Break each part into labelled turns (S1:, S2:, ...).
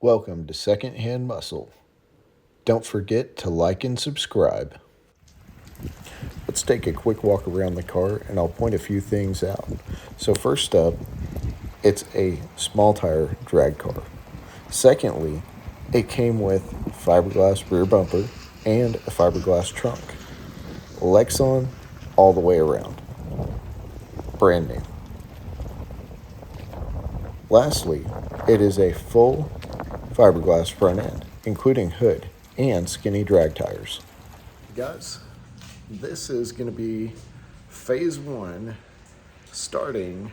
S1: Welcome to Secondhand Muscle. Don't forget to like and subscribe. Let's take a quick walk around the car and I'll point a few things out. So first up, it's a small tire drag car. Secondly, it came with fiberglass rear bumper and a fiberglass trunk. Lexan all the way around. Brand new. Lastly, it is a full fiberglass front end, including hood and skinny drag tires. Guys, this is going to be phase one starting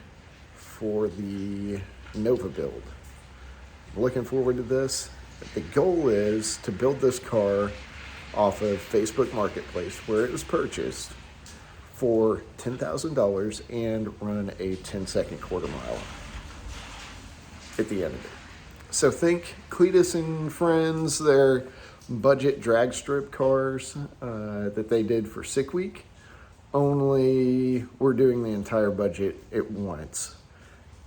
S1: for the Nova build. I'm looking forward to this. The goal is to build this car off of Facebook Marketplace where it was purchased for $10,000 and run a 10-second quarter mile at the end of it. So think Cletus and Friends, their budget drag strip cars that they did for Sick Week, only we're doing the entire budget at once.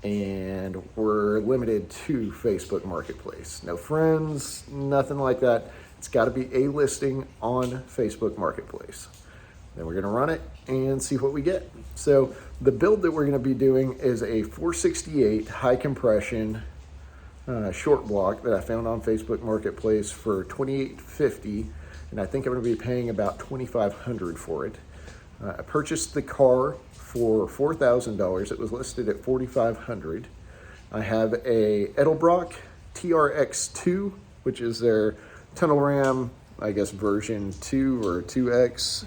S1: And we're limited to Facebook Marketplace. No friends, nothing like that. It's got to be a listing on Facebook Marketplace. Then we're going to run it and see what we get. So the build that we're going to be doing is a 468 high compression short block that I found on Facebook Marketplace for $2,850, and I think I'm going to be paying about $2,500 for it. I purchased the car for $4,000. It was listed at $4,500. I have a Edelbrock TRX2, which is their tunnel ram, I guess version 2 or 2X,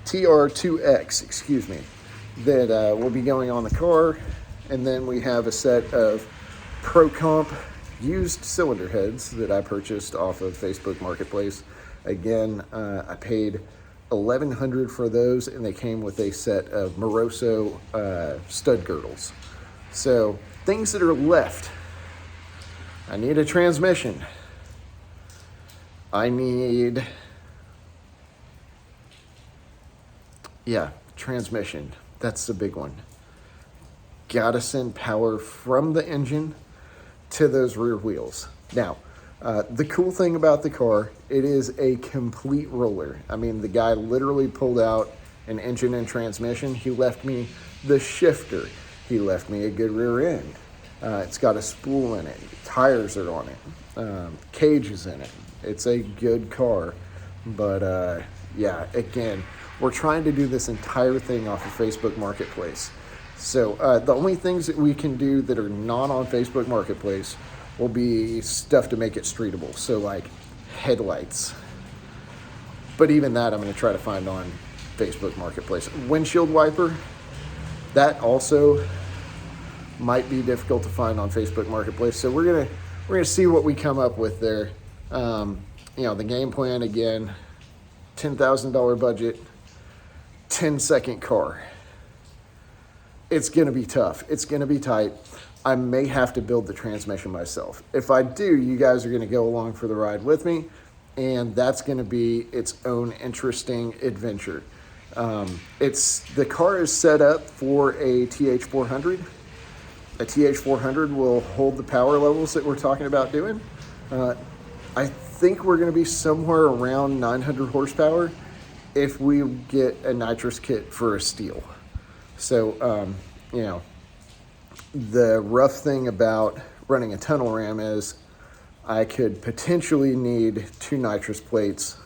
S1: TR2X, excuse me, that will be going on the car. And then we have a set of Pro Comp used cylinder heads that I purchased off of Facebook Marketplace. Again, I paid $1,100 for those, and they came with a set of Moroso stud girdles. So things that are left: I need a transmission. I need, transmission. That's the big one. Gotta send power from the engine to those rear wheels. Now, the cool thing about the car, it is a complete roller. I mean, the guy literally pulled out an engine and transmission. He left me the shifter. He left me a good rear end. It's got a spool in it. Tires are on it. Cage is in it. It's a good car. But again, we're trying to do this entire thing off of Facebook Marketplace. So the only things that we can do that are not on Facebook Marketplace will be stuff to make it streetable. So like headlights. But even that I'm going to try to find on Facebook Marketplace. Windshield wiper, that also might be difficult to find on Facebook Marketplace. So we're gonna see what we come up with there. The game plan, again, $10,000 budget, 10-second car. It's going to be tough. It's going to be tight. I may have to build the transmission myself. If I do, you guys are going to go along for the ride with me, and that's going to be its own interesting adventure. The car is set up for a TH400. A TH400 will hold the power levels that we're talking about doing. I think we're going to be somewhere around 900 horsepower if we get a nitrous kit for a steel. So, the rough thing about running a tunnel ram is I could potentially need 2 nitrous plates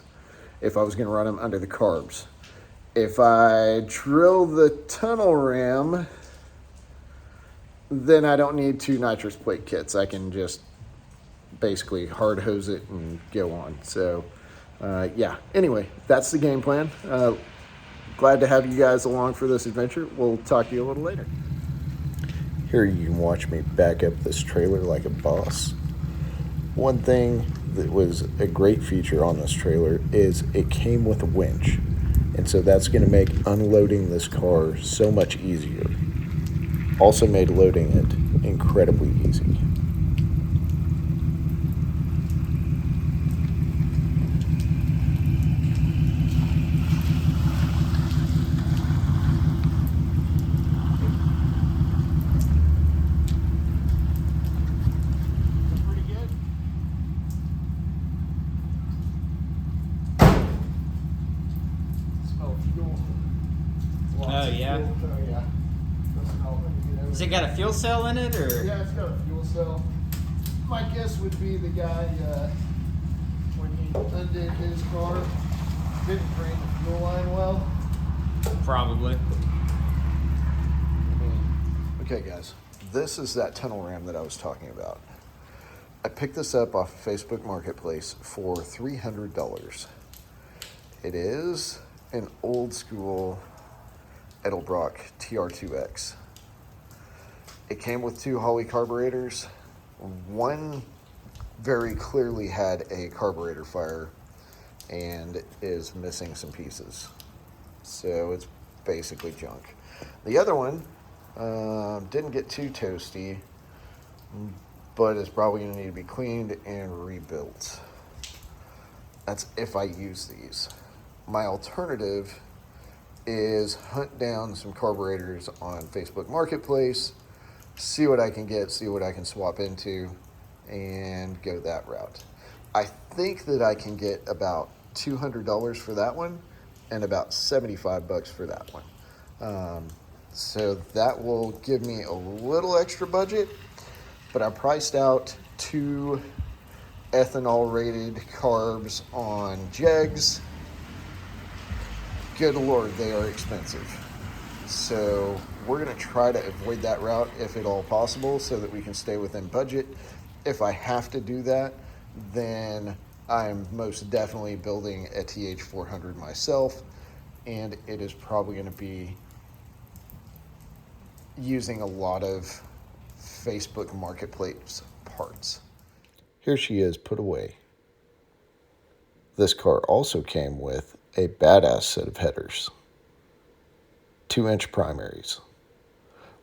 S1: if I was going to run them under the carbs. If I drill the tunnel ram, then I don't need 2 nitrous plate kits. I can just basically hard hose it and go on. So, anyway, that's the game plan. Glad to have you guys along for this adventure. We'll talk to you a little later. Here you can watch me back up this trailer like a boss. One thing that was a great feature on this trailer is it came with a winch. And so that's going to make unloading this car so much easier. Also made loading it incredibly easy. Pretty good.
S2: Has it got a fuel cell in it, or?
S1: Yeah, it's got a fuel cell. My guess would be the guy, when he undid his car, didn't drain the fuel line well.
S2: Probably.
S1: Okay, guys, this is that tunnel ram that I was talking about. I picked this up off of Facebook Marketplace for $300. It is an old school Edelbrock TR2X. It came with 2 Holley carburetors. One very clearly had a carburetor fire and is missing some pieces. So it's basically junk. The other one didn't get too toasty, but it's probably going to need to be cleaned and rebuilt. That's if I use these. My alternative is hunt down some carburetors on Facebook Marketplace, see what I can get, see what I can swap into, and go that route. I think that I can get about $200 for that one and about $75 for that one. So that will give me a little extra budget, but I priced out 2 ethanol rated carbs on Jegs. Good Lord, they are expensive. So we're going to try to avoid that route if at all possible so that we can stay within budget. If I have to do that, then I'm most definitely building a TH400 myself, and it is probably going to be using a lot of Facebook Marketplace parts. Here she is put away. This car also came with a badass set of headers, 2-inch primaries.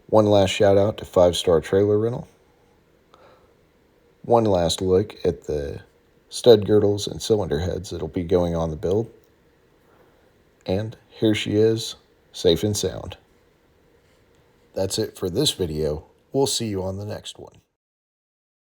S1: One last shout out to 5-Star Trailer Rental. One last look at the stud girdles and cylinder heads that'll be going on the build. And here she is, safe and sound. That's it for this video. We'll see you on the next one.